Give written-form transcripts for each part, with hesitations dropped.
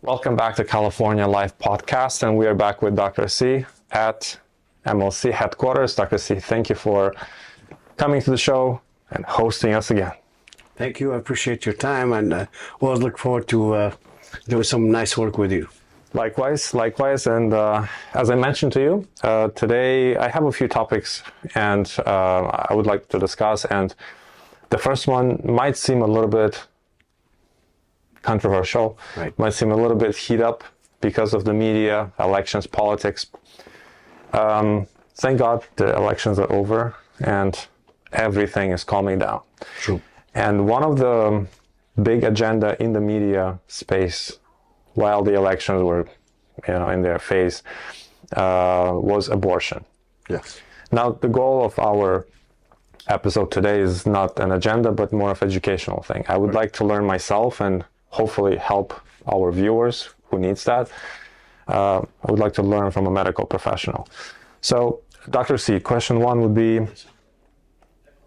Welcome back to California Live Podcast, and we are back with Dr. C at MLC headquarters. Dr. C, thank you for coming to the show and hosting us again. Thank you. I appreciate your time, and always look forward to doing some nice work with you. Likewise. And as I mentioned to you, today I have a few topics and I would like to discuss. And the first one might seem a little bit controversial, right. Might seem a little bit heat up because of the media, elections, politics. Thank God the elections are over and everything is calming down. True. And one of the big agenda in the media space while the elections were, in their phase, was abortion. Yes. Now, the goal of our episode today is not an agenda, but more of educational thing. I would like to learn myself and hopefully help our viewers who needs that. I would like to learn from a medical professional. So, Dr. C, question one would be,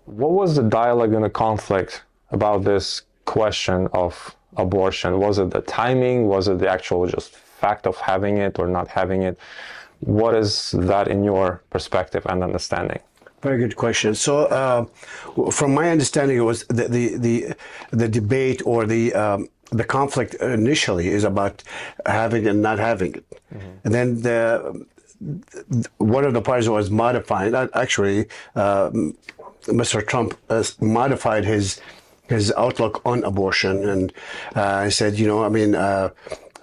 what was the dialogue and the conflict about this question of abortion? Was it the timing? Was it the actual just fact of having it or not having it? What is that in your perspective and understanding? Very good question. So, from my understanding, it was the debate or the conflict initially is about having and not having it, and then one of the parties was modifying. Actually, Mr. Trump modified his outlook on abortion, and I said,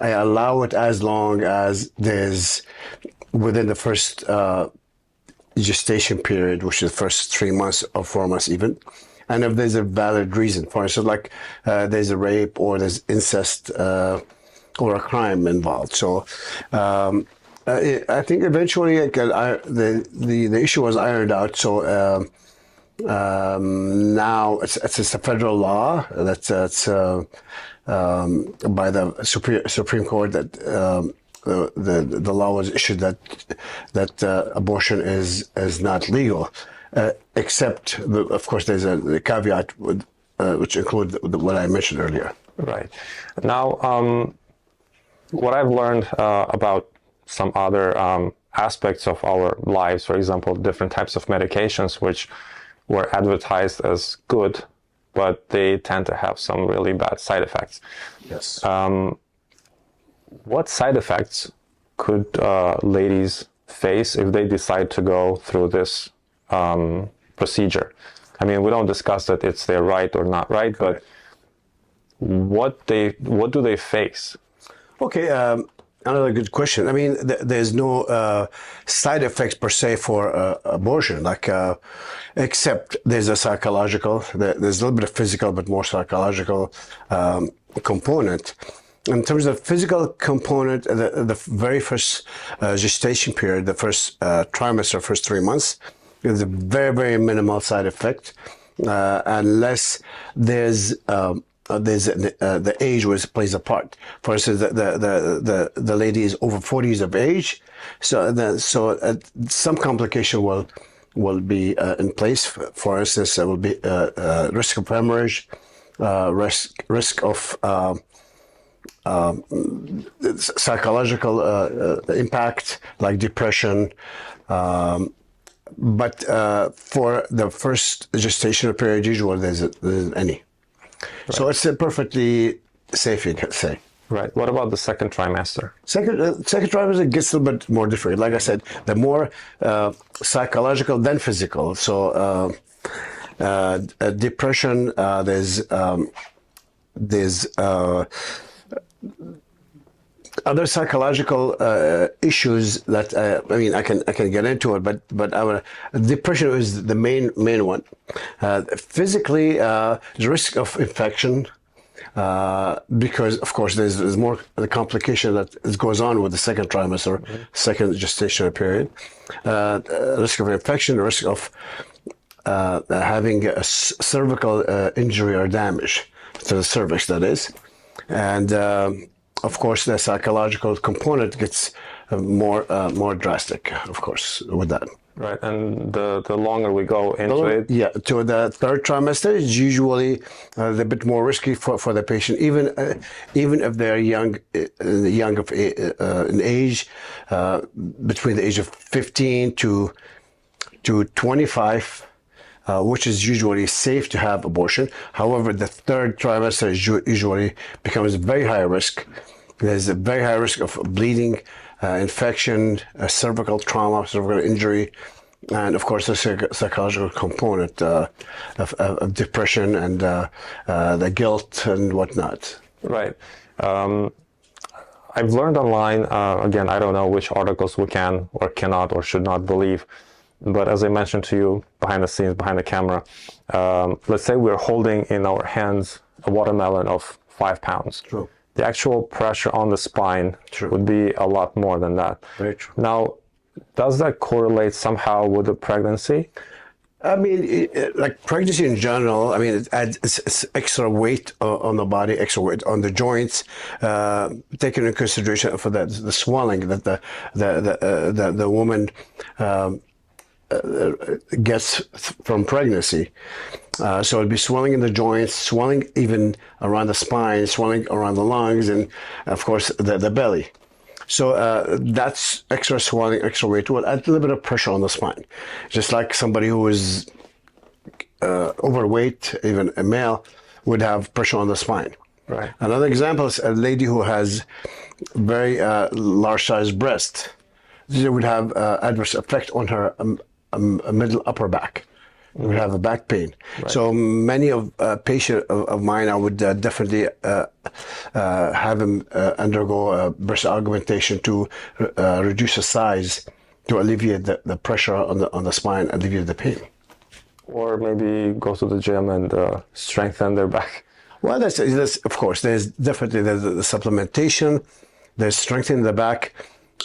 I allow it as long as there's within the first gestation period, which is the first 3 months or 4 months even, and if there's a valid reason. For instance, like there's a rape or there's incest or a crime involved. So I think eventually the issue was ironed out. So now it's a federal law that's by the Supreme Court that the law was issued that abortion is not legal, except of course there's a caveat which includes what I mentioned earlier. Right. Now, what I've learned about some other aspects of our lives, for example, different types of medications which were advertised as good, but they tend to have some really bad side effects. Yes. What side effects could ladies face if they decide to go through this procedure? I mean, we don't discuss that it's their right or not right, Correct. but what do they face? Okay. Another good question. I mean, there's no side effects per se for abortion, except there's a psychological, there's a little bit of physical, but more psychological component. In terms of physical component, the very first gestation period, the first trimester, first 3 months, is a very, very minimal side effect, unless there's the age which plays a part. For instance, the lady is over 40 years of age, so some complication will be in place. For instance, there will be risk of hemorrhage, risk of psychological impact like depression. But for the first gestational period, usually there's any. Right. So it's perfectly safe, you can say. Right. What about the second trimester? Second trimester gets a little bit more different. Like I said, the more psychological than physical. So depression, there's other psychological issues that I can get into it, but our depression is the main one. Physically, the risk of infection, because of course there's more the complication that goes on with the second trimester, second gestational period. Risk of infection, risk of having a cervical injury or damage to the cervix, that is, and of course, the psychological component gets more drastic, of course, with that. Right, and the longer we go into it, Yeah, to the third trimester is usually a bit more risky for the patient, even if they're young of in age, between the age of 15 to 25. Which is usually safe to have abortion. However, the third trimester usually becomes very high risk. There's a very high risk of bleeding, infection, cervical trauma, cervical injury, and of course the psychological component of depression and the guilt and whatnot. right. I've learned online, again, I don't know which articles we can or cannot or should not believe, but as I mentioned to you behind the scenes, behind the camera, let's say we're holding in our hands a watermelon of 5 pounds. True. The actual pressure on the spine True. would be a lot more than that. Very true. Now, does that correlate somehow with the pregnancy? I mean, like pregnancy in general, I mean, it adds it's extra weight on the body, extra weight on the joints, taking into consideration for the swelling that the woman gets from pregnancy. So it'd be swelling in the joints, swelling even around the spine, swelling around the lungs, and of course the belly. So that's extra swelling, extra weight will add a little bit of pressure on the spine. Just like somebody who is overweight, even a male, would have pressure on the spine. Right. Another example is a lady who has very large sized breast. She would have adverse effect on her middle upper back. Would have a back pain. Right. So many of patients of mine, I would definitely have them undergo breast augmentation to reduce the size, to alleviate the pressure on the spine, alleviate the pain. Or maybe go to the gym and strengthen their back. Well, that's of course. There's definitely the supplementation. There's strengthening the back.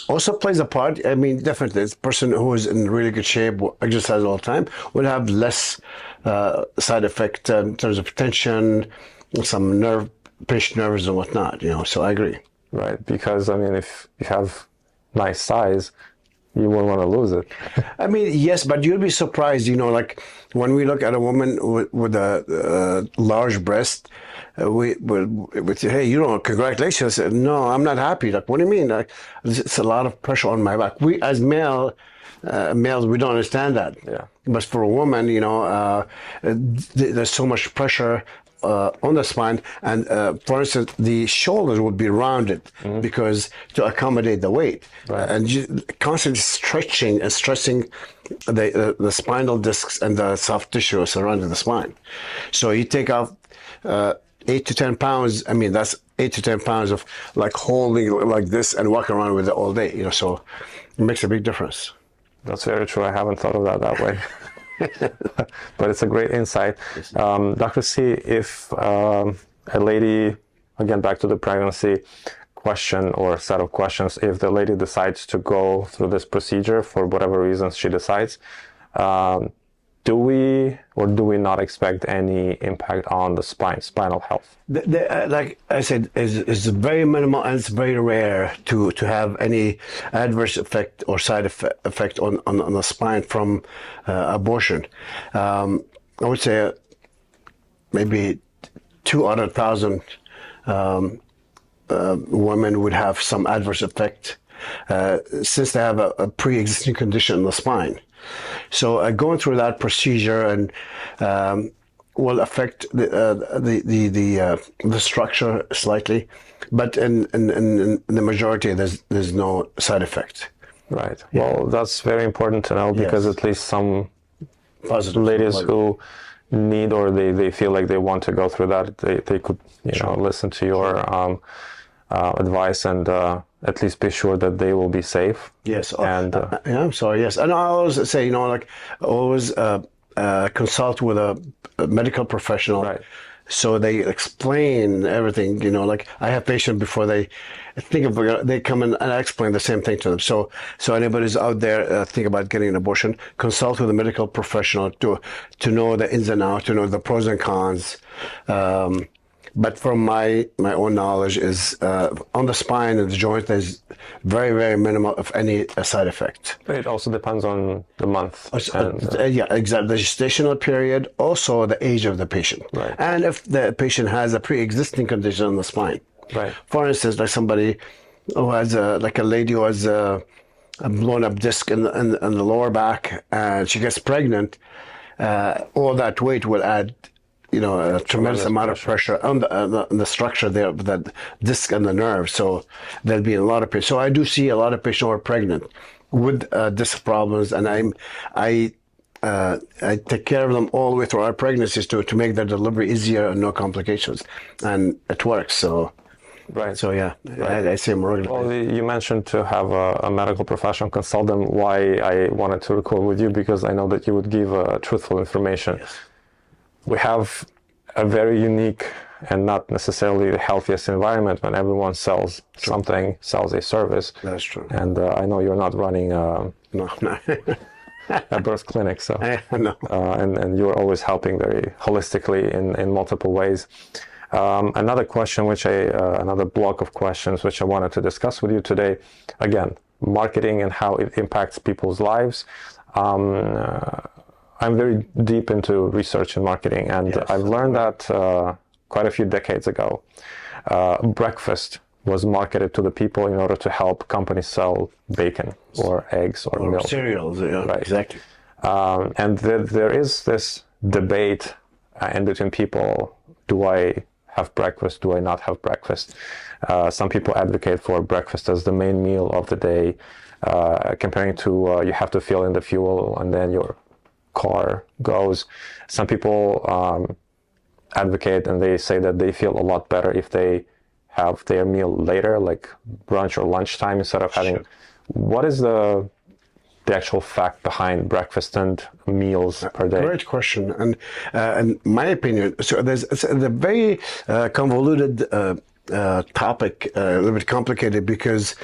Also plays a part. I mean, definitely, a person who is in really good shape, exercise all the time, will have less side effect in terms of tension, some pinched nerves and whatnot. So I agree. Right, because I mean, if you have nice size, you won't want to lose it. I mean, yes, but you'll be surprised. Like when we look at a woman with a large breast, we say, hey, congratulations. No, I'm not happy. Like, what do you mean? Like, it's a lot of pressure on my back. We, as males, we don't understand that. Yeah. But for a woman, there's so much pressure on the spine, and for instance, the shoulders would be rounded because to accommodate the weight, Right. and constantly stretching and stressing the spinal discs and the soft tissue surrounding the spine. So you take off 8 to 10 pounds. I mean, that's 8 to 10 pounds of like holding like this and walking around with it all day. So it makes a big difference. That's very true. I haven't thought of that way. But it's a great insight. Dr. C, if a lady, again, back to the pregnancy question or set of questions, if the lady decides to go through this procedure for whatever reasons she decides, do we or do we not expect any impact on the spinal health? Like I said, is very minimal, and it's very rare to have any adverse effect or side effect on the spine from abortion. I would say maybe 2 out of 1,000 women would have some adverse effect since they have a pre-existing condition in the spine. So going through that procedure and will affect the structure slightly, but in the majority there's no side effect. Right. Yeah. Well, that's very important to know because Yes. at least some Positive. ladies who need or they feel like they want to go through that, they could listen to your advice and at least be sure that they will be safe. Yes. And yeah, I'm sorry. Yes, and I always say, always consult with a medical professional. Right. So they explain everything. Like I have patients before they they come in and I explain the same thing to them. So anybody's out there think about getting an abortion, consult with a medical professional to know the ins and outs, to know the pros and cons. But from my own knowledge is on the spine and the joint, there's very, very minimal, if any, side effect. But it also depends on the month. Yeah, exactly. The gestational period, also the age of the patient. Right. And if the patient has a pre-existing condition on the spine. Right. For instance, like somebody who has like a lady who has a blown up disc in the lower back, and she gets pregnant, all that weight will add, a tremendous amount of pressure on the structure there, that disc and the nerve. So there'll be a lot of patients. So I do see a lot of patients who are pregnant with disc problems, and I take care of them all the way through our pregnancies to make their delivery easier and no complications, and it works. So. Right. So yeah, right. I see them regularly. Well, you mentioned to have a medical professional consult them. Why I wanted to record with you, because I know that you would give truthful information. Yes. We have a very unique and not necessarily the healthiest environment when everyone sells something, sells a service. That's true. And I know you're not running No. a birth clinic, so No. and you're always helping very holistically in multiple ways. Another question, another block of questions which I wanted to discuss with you today, again, marketing and how it impacts people's lives. I'm very deep into research and marketing, and Yes. I've learned that quite a few decades ago, breakfast was marketed to the people in order to help companies sell bacon or eggs or milk. Cereals, yeah, Right. exactly. And there is this debate in between people, do I have breakfast, do I not have breakfast? Some people advocate for breakfast as the main meal of the day, comparing to you have to fill in the fuel and then your car goes. Some people advocate and they say that they feel a lot better if they have their meal later, like brunch or lunchtime, instead of having... Sure. What is the actual fact behind breakfast and meals per day? Great question. And in my opinion, so it's a very convoluted topic, a little bit complicated, because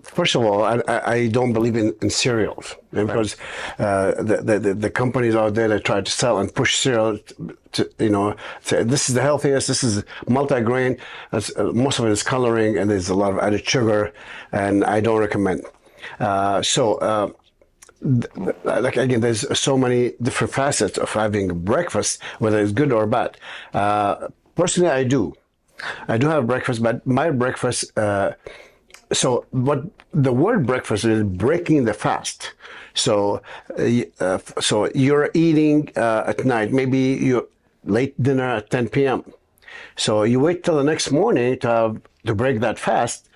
first of all, I don't believe in cereals, because the companies out there that try to sell and push cereal to, say this is the healthiest, this is multi-grain, most of it is coloring and there's a lot of added sugar, and I don't recommend. Like again, there's so many different facets of having breakfast, whether it's good or bad. Personally, I do have breakfast, but my breakfast. So what the word breakfast is, breaking the fast. So you're eating at night, maybe your late dinner at 10 p.m. So you wait till the next morning to break that fast.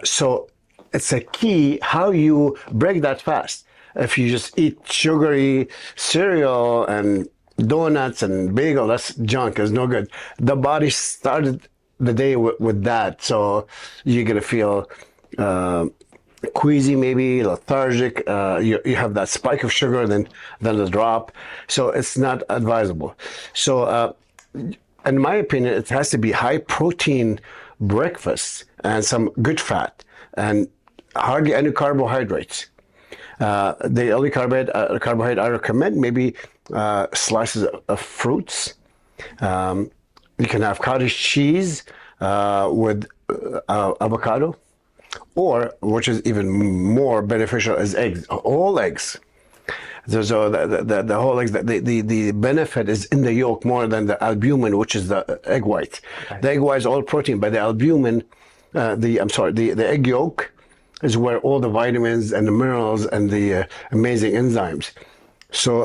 So it's a key how you break that fast. If you just eat sugary cereal and donuts and bagel, that's junk, it's no good. The body started the day with that, so you're gonna feel queasy, maybe lethargic. You have that spike of sugar, then the drop. So it's not advisable. So in my opinion, it has to be high protein breakfast and some good fat and hardly any carbohydrates. The only carbohydrate I recommend, maybe slices of fruits. You can have cottage cheese with avocado, or, which is even more beneficial, is eggs, whole eggs. So the whole eggs, the benefit is in the yolk more than the albumin, which is the egg white. Okay. The egg white is all protein, but the albumin, the egg yolk is where all the vitamins and the minerals and the amazing enzymes. So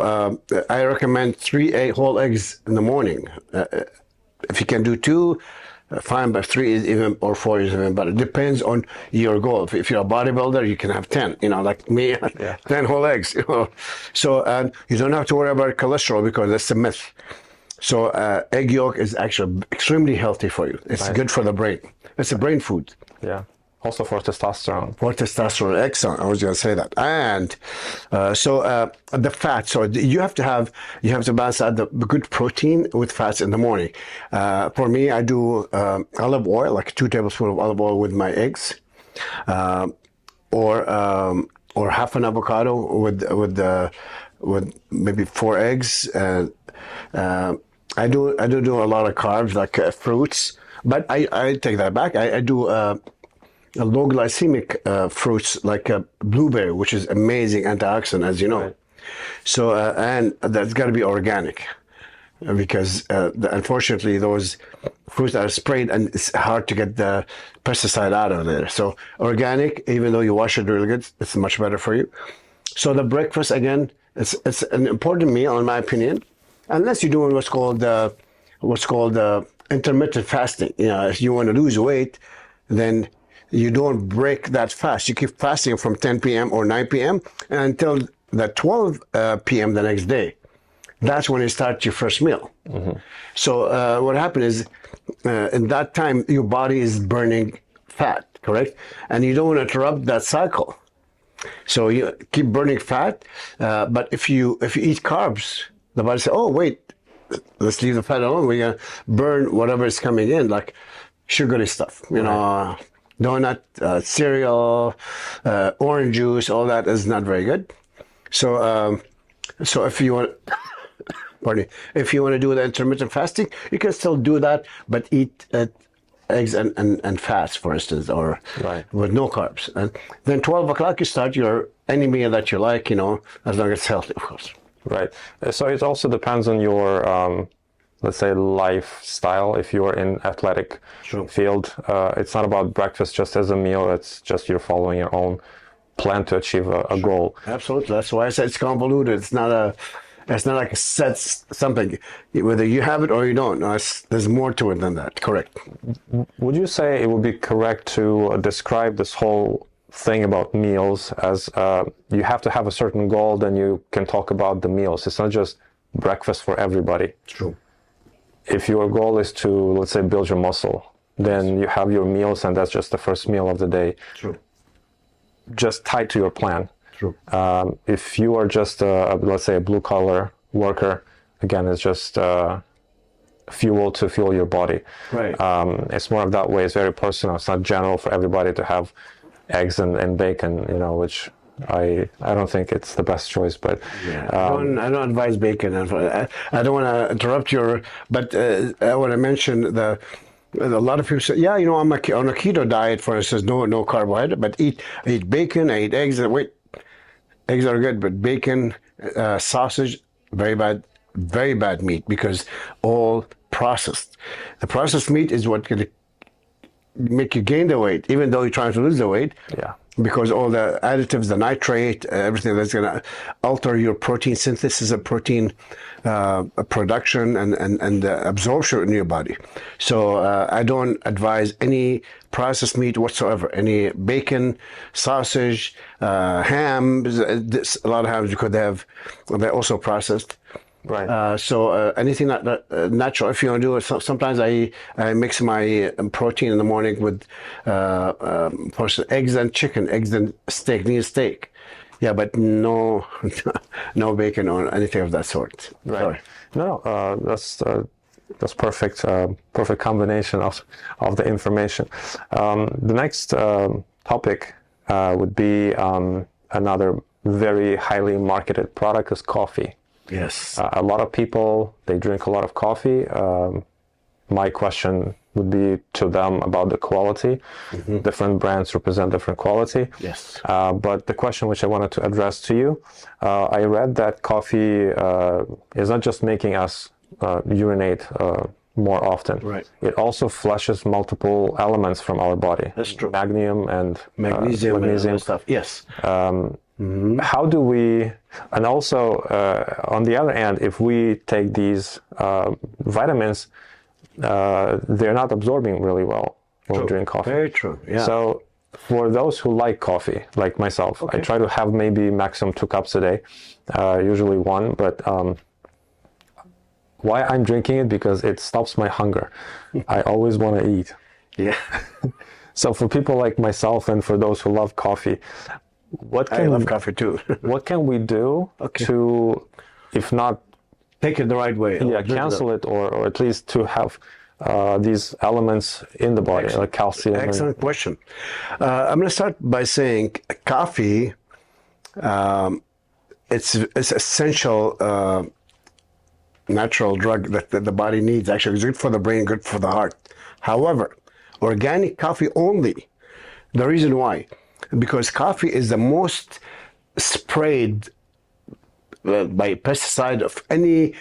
I recommend 3 whole eggs in the morning. If you can do 2, fine, but 3 is even, or 4 is even better. It depends on your goal. If you're a bodybuilder, you can have 10, like me, yeah. 10 whole eggs, So you don't have to worry about cholesterol, because that's a myth. So egg yolk is actually extremely healthy for you. It's good for the brain. It's a brain food. Yeah. Also for testosterone. For testosterone, excellent. I was going to say that. And the fat. So you have to balance out the good protein with fats in the morning. For me, I do olive oil, like 2 tablespoons of olive oil with my eggs, or half an avocado with maybe 4 eggs. do a lot of carbs, like fruits, but I take that back. I do a low glycemic fruits, like a blueberry, which is amazing antioxidant, as you know. Right. So and that's got to be organic, because unfortunately those fruits are sprayed and it's hard to get the pesticide out of there. So organic, even though you wash it really good, it's much better for you. So the breakfast, again, it's an important meal in my opinion, unless you're doing what's called intermittent fasting. You know, if you want to lose weight, then you don't break that fast. You keep fasting from 10 p.m. or 9 p.m. until the 12 p.m. the next day. That's when you start your first meal. Mm-hmm. So what happened is, in that time, your body is burning fat, correct? And you don't want to interrupt that cycle. So you keep burning fat, but if you eat carbs, the body says, "Oh wait, let's leave the fat alone. We're gonna burn whatever is coming in, like sugary stuff, you know, donut, cereal, orange juice. All that is not very good. So if you want, pardon me, if you want to do the intermittent fasting, you can still do that, but eat eggs and fats, for instance, or with no carbs. And then 12 o'clock, you start your any meal that you like, you know, as long as it's healthy, of course. Right. So it also depends on your, let's say, lifestyle. If you're in athletic field, it's not about breakfast just as a meal. It's just you're following your own plan to achieve a goal. Absolutely. That's why I said it's convoluted. It's not like a set something. Whether you have it or you don't. No, there's more to it than that. Correct. Would you say it would be correct to describe this whole thing about meals as you have to have a certain goal, then you can talk about the meals? It's not just breakfast for everybody. True. If your goal is to, let's say, build your muscle, then you have your meals, and that's just the first meal of the day. True. Just tied to your plan. True. If you are just, let's say, a blue-collar worker, again, it's just fuel to fuel your body. Right. It's more of that way. It's very personal. It's not general for everybody to have eggs and bacon, you know, which I don't think it's the best choice. But yeah, I don't advise bacon. I don't want to interrupt but I want to mention a lot of people say, yeah, you know, I'm on a keto diet, for instance, no carbohydrate, but I eat bacon, I eat eggs. Wait, eggs are good, but bacon, sausage, very bad meat, because all processed. The processed meat is what going to make you gain the weight, even though you're trying to lose the weight. Yeah. Because all the additives, the nitrate, everything that's going to alter your protein synthesis and protein production and absorption in your body. So I don't advise any processed meat whatsoever. Any bacon, sausage, ham. A lot of hams, because they're also processed. Right. So anything natural, if you want to do it. Sometimes I mix my protein in the morning with eggs and chicken, eggs and steak, lean steak. Yeah, but no bacon or anything of that sort. Right. Sorry. No, that's perfect. Perfect combination of the information. The next topic would be another very highly marketed product is coffee. Yes. A lot of people, they drink a lot of coffee. My question would be to them about the quality. Mm-hmm. Different brands represent different quality. Yes. But the question which I wanted to address to you, I read that coffee is not just making us urinate more often. Right. It also flushes multiple elements from our body. That's true. Magnesium and magnesium stuff. Yes. Mm-hmm. How do we, and also on the other hand, if we take these vitamins, they're not absorbing really well when we drink coffee. Very true. Yeah. So for those who like coffee, like myself, I try to have maybe maximum 2 cups a day, usually 1, but why I'm drinking it? Because it stops my hunger. I always want to eat. Yeah. So for people like myself and for those who love coffee, I love coffee too. what can we do to, if not take it the right way? Yeah, cancel it, or at least to have these elements in the body, like calcium. Excellent question. I'm going to start by saying coffee. It's essential natural drug that the body needs. Actually, it's good for the brain, good for the heart. However, organic coffee only. The reason why, because coffee is the most sprayed by pesticide of any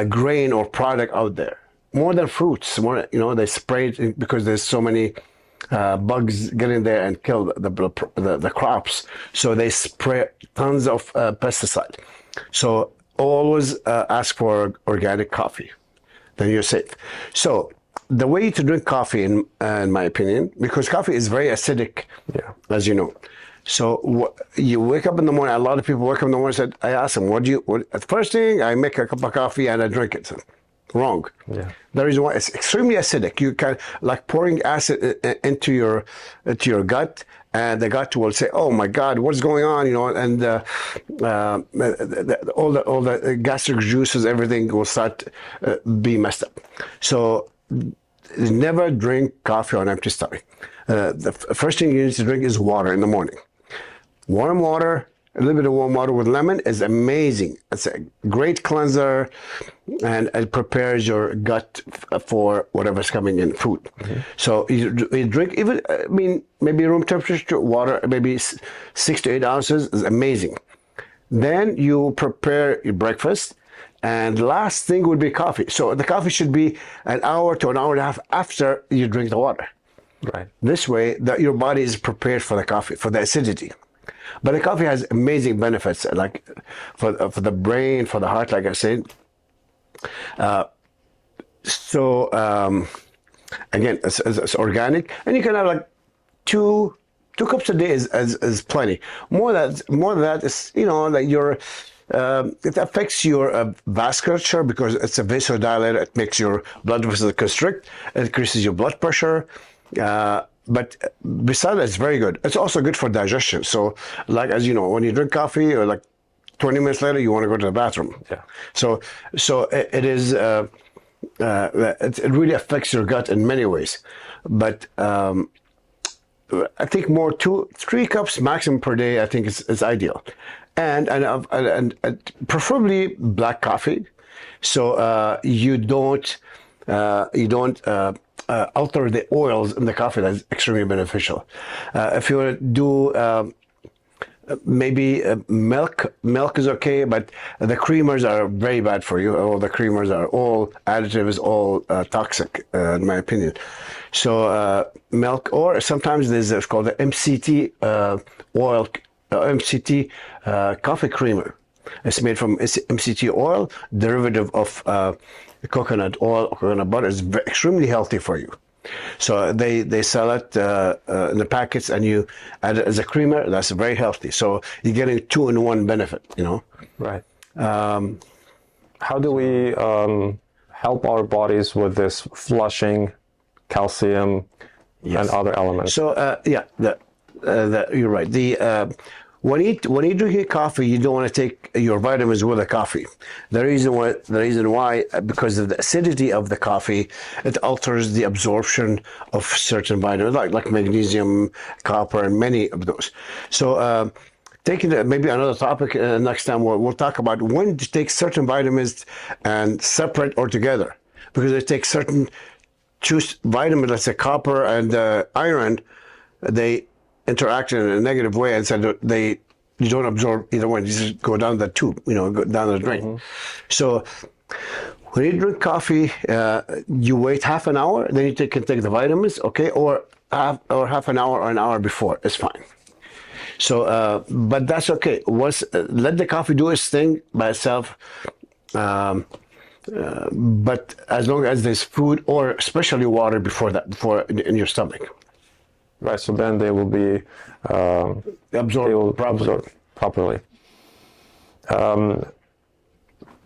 grain or product out there. More than fruits. More, they spray it because there's so many bugs get in there and kill the crops. So they spray tons of pesticide. So always ask for organic coffee, then you're safe. So the way to drink coffee, in my opinion, because coffee is very acidic, as you know. So you wake up in the morning. A lot of people wake up in the morning and said, I ask them, at first thing, I make a cup of coffee and I drink it. Wrong. Yeah. The reason why, it's extremely acidic. You can, like pouring acid into your gut, and the gut will say, "Oh my God, what's going on?" And all the gastric juices, everything will start be messed up. So never drink coffee on empty stomach. The first thing you need to drink is water in the morning. Warm water. A little bit of warm water with lemon is amazing. It's a great cleanser, and it prepares your gut for whatever's coming in food. Mm-hmm. So you drink maybe room temperature water, maybe 6 to 8 ounces is amazing. Then you prepare your breakfast, and the last thing would be coffee. So the coffee should be an hour to an hour and a half after you drink the water. Right. This way, your body is prepared for the coffee, for the acidity. But the coffee has amazing benefits, like for the brain, for the heart, like I said. Again, it's organic, and you can have like two cups a day is plenty. More than that is like it affects your vasculature because it's a vasodilator. It makes your blood vessels constrict. It increases your blood pressure. But besides that, it's very good. It's also good for digestion. So, like, as you know, when you drink coffee, or like 20 minutes later, you want to go to the bathroom. Yeah. So it is. It really affects your gut in many ways. But I think more 2-3 cups maximum per day. I think is ideal, and preferably black coffee. So you don't. Alter the oils in the coffee. That's extremely beneficial. If you do maybe milk is okay, but the creamers are very bad for you. All the creamers are all additives, all toxic, in my opinion. So milk, or sometimes it's called the MCT oil, MCT coffee creamer. It's made from MCT oil, derivative of coconut oil or coconut butter. Is extremely healthy for you. So they sell it in the packets, and you add it as a creamer. That's very healthy. So you're getting 2-in-1 benefit. Right. How do we help our bodies with this flushing, calcium, and other elements? So you're right. When you drink coffee, you don't want to take your vitamins with the coffee. The reason why, because of the acidity of the coffee, it alters the absorption of certain vitamins, like magnesium, copper, and many of those. So, taking maybe another topic next time, we'll talk about when to take certain vitamins and separate or together, because they take certain vitamins, let's say copper and iron, they interact in a negative way, and said you don't absorb either one. You just go down the tube, go down the drain. Mm-hmm. So when you drink coffee, you wait half an hour, then you can take the vitamins, okay, or half an hour or an hour before. It's fine. So, but that's okay. Let the coffee do its thing by itself. But as long as there's food, or especially water before in your stomach. Right, so then they will be absorbed properly.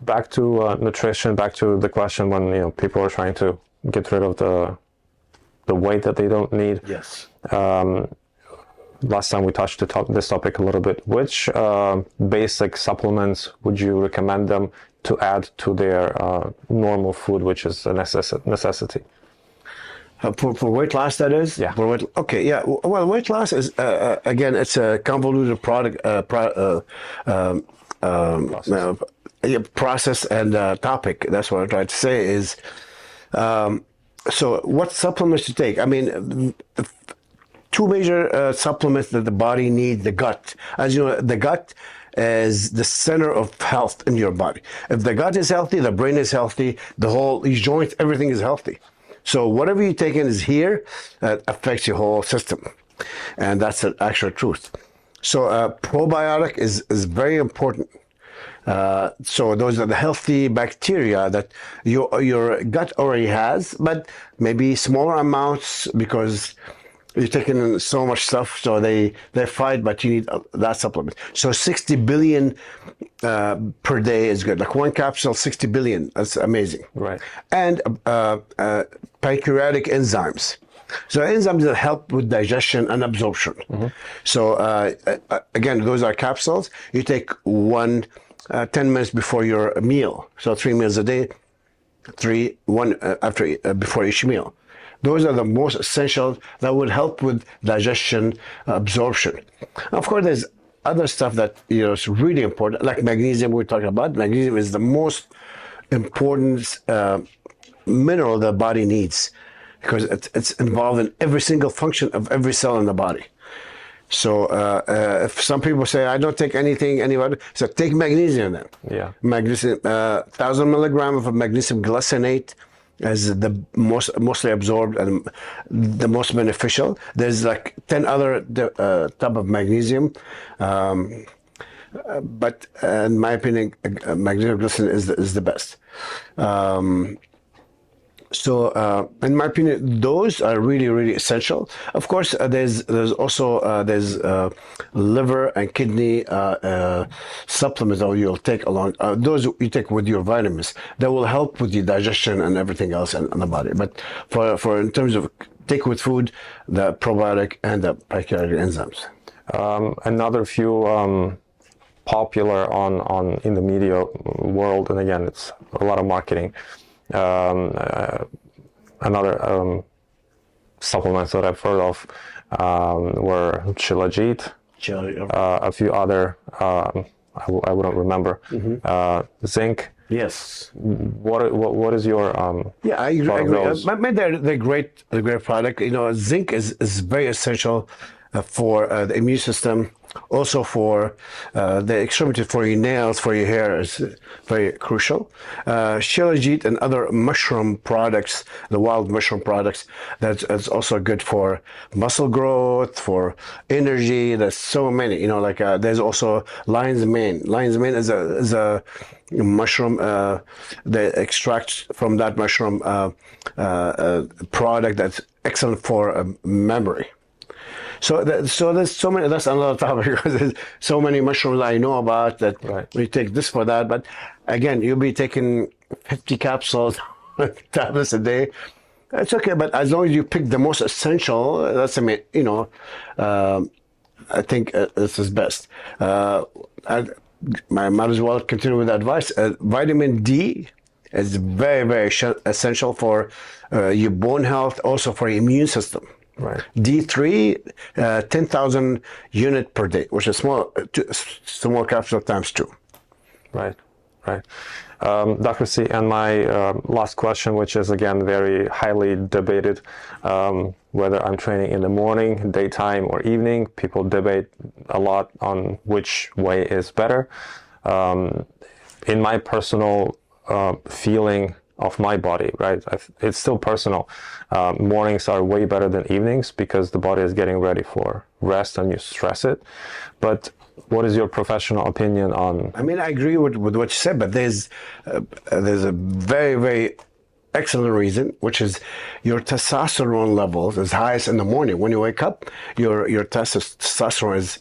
Back to nutrition. Back to the question when people are trying to get rid of the weight that they don't need. Yes. Last time we touched this topic a little bit. Which basic supplements would you recommend them to add to their normal food, which is a necessity? For weight loss, that is? Yeah. Okay, yeah. Well, weight loss is, again, it's a convoluted process and topic. That's what I tried to say is, so what supplements to take? I mean, two major supplements that the body needs, the gut. As you know, the gut is the center of health in your body. If the gut is healthy, the brain is healthy, the whole these joints, everything is healthy. So whatever you take in is here affects your whole system. And that's the actual truth. So probiotic is very important. So those are the healthy bacteria that your gut already has, but maybe smaller amounts because you're taking in so much stuff, so they fight, but you need that supplement. So 60 billion per day is good. Like one capsule, 60 billion. That's amazing. Right. And pancreatic enzymes. So enzymes that help with digestion and absorption. So again, those are capsules. You take one 10 minutes before your meal. So 3 meals a day, one before each meal. Those are the most essential that would help with digestion, absorption. Of course, there's other stuff that is really important, like magnesium. We're talking about magnesium is the most important mineral the body needs because it's involved in every single function of every cell in the body. So if some people say I don't take anything, so take magnesium then. Yeah. Magnesium, 1,000 milligrams of magnesium glycinate is the mostly absorbed and the most beneficial. There's like 10 other type of magnesium, but in my opinion, magnesium glycinate is the best. So, in my opinion, those are really essential. Of course, there's also liver and kidney supplements that you'll take along. Those you take with your vitamins that will help with the digestion and everything else in the body. But for in terms of take with food, the probiotic and the pancreatic enzymes. Another few popular on in the media world, and again, it's a lot of marketing. Another supplements that I've heard of were Shilajit, a few other I wouldn't remember. Zinc. Yes. What is your yeah, I agree. They're great. They're great product. Zinc is very essential for the immune system. Also for the extremity, for your nails, for your hair is very crucial. Shilajit and other mushroom products, the wild mushroom products, that's also good for muscle growth, for energy. There's so many, there's also lion's mane. Lion's mane is a mushroom. They extract from that mushroom product that's excellent for memory. So there's so many. That's another topic because there's so many mushrooms I know about that we take this for that. But again, you'll be taking 50 capsules, tablets a day. It's okay, but as long as you pick the most essential, that's I think this is best. I might as well continue with advice. Vitamin D is very essential for your bone health, also for your immune system. Right. D3, 10,000 unit per day, which is small capsule times 2. Right. Dr. C, and my last question, which is again very highly debated, whether I'm training in the morning, daytime, or evening. People debate a lot on which way is better. In my personal feeling of my body, right? It's still personal. Mornings are way better than evenings because the body is getting ready for rest and you stress it. But what is your professional opinion on? I mean, I agree with what you said, but there's a very excellent reason, which is your testosterone levels is highest in the morning. When you wake up, your testosterone is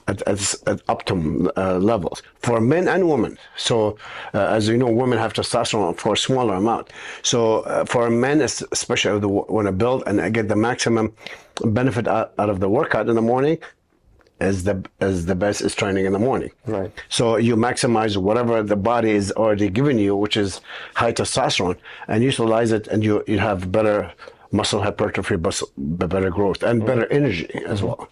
at optimum levels for men and women. So as you know, women have testosterone for a smaller amount. So for men, especially if they want to build and get the maximum benefit out of the workout in the morning, is the best is training in the morning. Right. So you maximize whatever the body is already giving you, which is high testosterone, and utilize it, and you have better muscle hypertrophy, better growth, and better energy as well.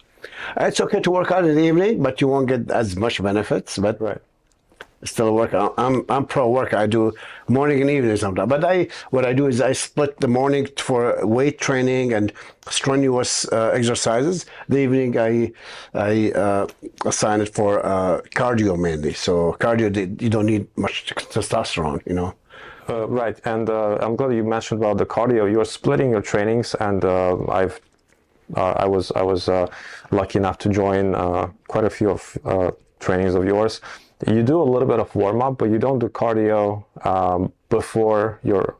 It's okay to work out in the evening, but you won't get as much benefits. But Still work. I'm pro work. I do morning and evening sometimes. But what I do is I split the morning for weight training and strenuous exercises. The evening I assign it for cardio mainly. So cardio, you don't need much testosterone, you know. Right, and I'm glad you mentioned about the cardio. You're splitting your trainings, and I was lucky enough to join quite a few of trainings of yours. You do a little bit of warm up, but you don't do cardio before your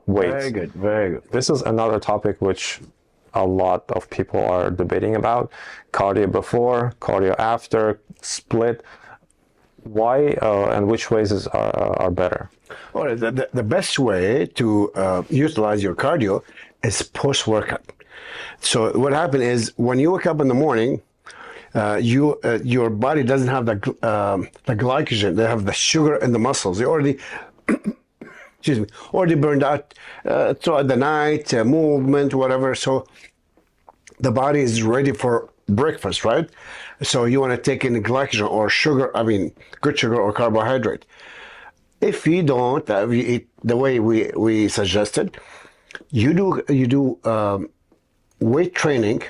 weights. Very good, very good. This is another topic which a lot of people are debating about: cardio before, cardio after, split. Why and which ways are better? Well, the best way to utilize your cardio is post-workout. So what happens is when you wake up in the morning, your body doesn't have the glycogen. They have the sugar in the muscles. They already, excuse me, already burned out throughout the night, movement, whatever. So the body is ready for breakfast, right? So you want to take in glycogen or sugar. I mean, good sugar or carbohydrate. If you don't, you eat the way we suggested, you do weight training.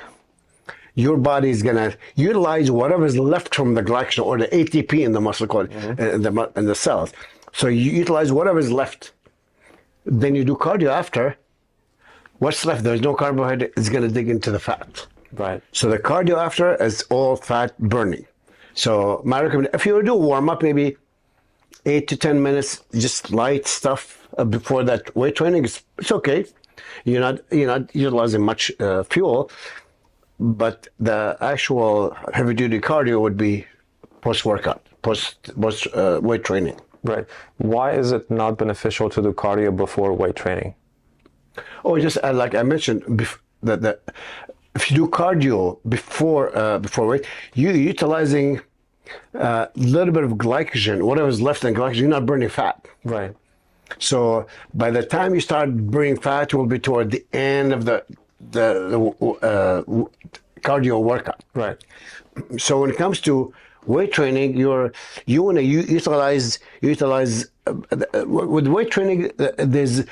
Your body is gonna utilize whatever is left from the glycogen or the ATP in the muscle cord in the cells. So you utilize whatever is left. Then you do cardio after. What's left? There's no carbohydrate. It's gonna dig into the fat. Right. So the cardio after is all fat burning. So my recommendation, if you do warm up, maybe 8 to 10 minutes, just light stuff before that weight training, it's okay. You're not utilizing much fuel. But the actual heavy duty cardio would be post workout, post weight training. Right. Why is it not beneficial to do cardio before weight training? Oh, just like I mentioned, if you do cardio before weight, you're utilizing a little bit of glycogen, whatever's left in glycogen. You're not burning fat. Right. So by the time you start burning fat, it will be toward the end of the cardio workout. Right. So when it comes to weight training, you want to utilize with weight training. There's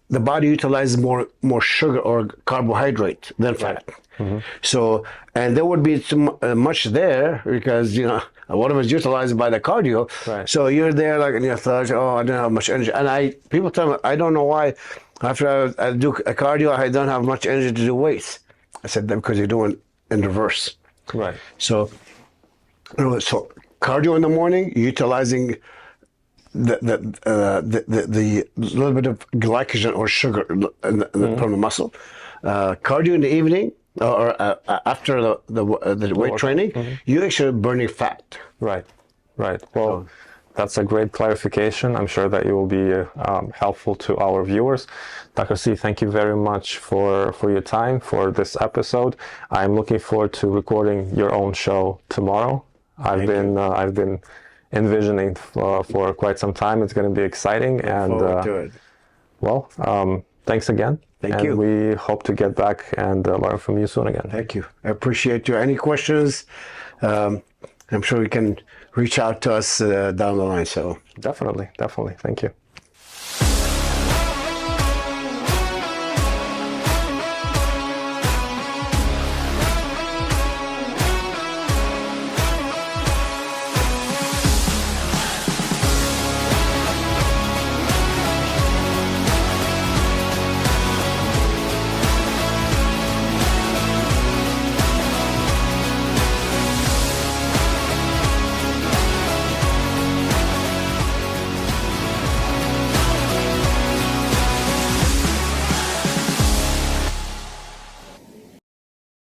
the body utilizes more sugar or carbohydrate than fat. Mm-hmm. So and there would be too much there because whatever is utilized by the cardio. Right. So you're there like in your thoughts. Oh, I don't have much energy, and people tell me I don't know why. After I do a cardio, I don't have much energy to do weights. I said that because you're doing in reverse. Right. So cardio in the morning, utilizing the little bit of glycogen or sugar from the muscle. Cardio in the evening or after the weight training, you actually burning fat. Right. Right. Well. That's a great clarification. I'm sure that it will be helpful to our viewers. Dr. C, thank you very much for your time for this episode. I'm looking forward to recording your own show tomorrow. I've been envisioning for quite some time. It's going to be exciting. And well, thanks again. Thank you. We hope to get back and learn from you soon again. Thank you. I appreciate you. Any questions? I'm sure you can reach out to us down the line. So definitely. Thank you.